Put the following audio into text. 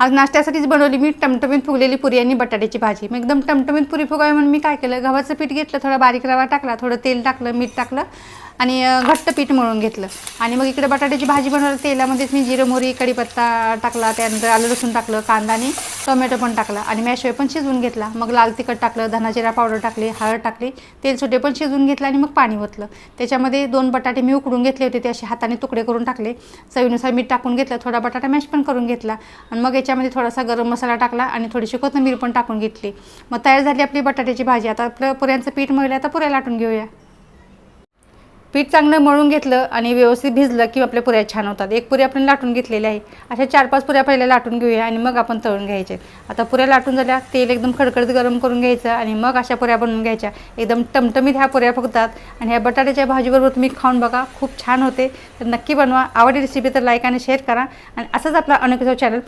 आज नाश्त्यासाठीच बनवली मी टमटमीत फुगलेली पुरी आणि बटाट्याची भाजी. मग एकदम टमटमीत पुरी फुगावी म्हणून मी काय केलं, गव्हाचं पीठ घेतलं, थोडा बारीक रवा टाकला, थोडं तेल टाकलं, मीठ टाकलं आणि घट्ट पीठ मळून घेतलं. आणि मग इकडे बटाट्याची भाजी बनवली. तेलामध्येच मी जिरं मोहरी कढीपत्ता टाकला, त्यानंतर आलं लसूण टाकलं, कांदा आणि टोमॅटो पण टाकला आणि मॅशवे पण शिजवून घेतला. मग लाल तिखट टाकलं, धना जिरा पावडर टाकली, हळद टाकली, तेल सुटे पण शिजवून घेतलं आणि मग पाणी ओतलं. त्याच्यामध्ये 2 बटाटे मी उकडून घेतले होते, ते असे हाताने तुकडे करून टाकले. चवीनुसार मीठ टाकून घेतलं, थोडा बटाटा मॅश पण करून घेतला आणि मग याच्यामध्ये थोडासा गरम मसाला टाकला आणि थोडीशी कोथिंबीर पण टाकून घेतली. मग तयार झाली आपली बटाट्याची भाजी. आता आपलं पुऱ्यांचं पीठ मळलं, आता पुऱ्या लाटून घेऊया. पीठ चांगलं मळून घेतलं आणि व्यवस्थित भिजलं की आपल्या पुऱ्या छान होतात. एक पुरी आपण लाटून घेतलेली आहे. अशा 4-5 पुऱ्या पहिल्या लाटून घेऊया आणि मग आपण तळून घ्यायचे. आता पुऱ्या लाटून झाल्या, तेल एकदम खडखडीत गरम करून घ्यायचं आणि मग अशा पुऱ्या बनवून घ्यायच्या. एकदम टमटमीत ह्या पुऱ्या फुगतात आणि ह्या बटाट्याच्या भाजीबरोबर तुम्ही खाऊन बघा, खूप छान होते. तर नक्की बनवा. आवडली रेसिपी तर लाईक आणि शेअर करा आणि असंच आपला अनोखा चॅनल पहा.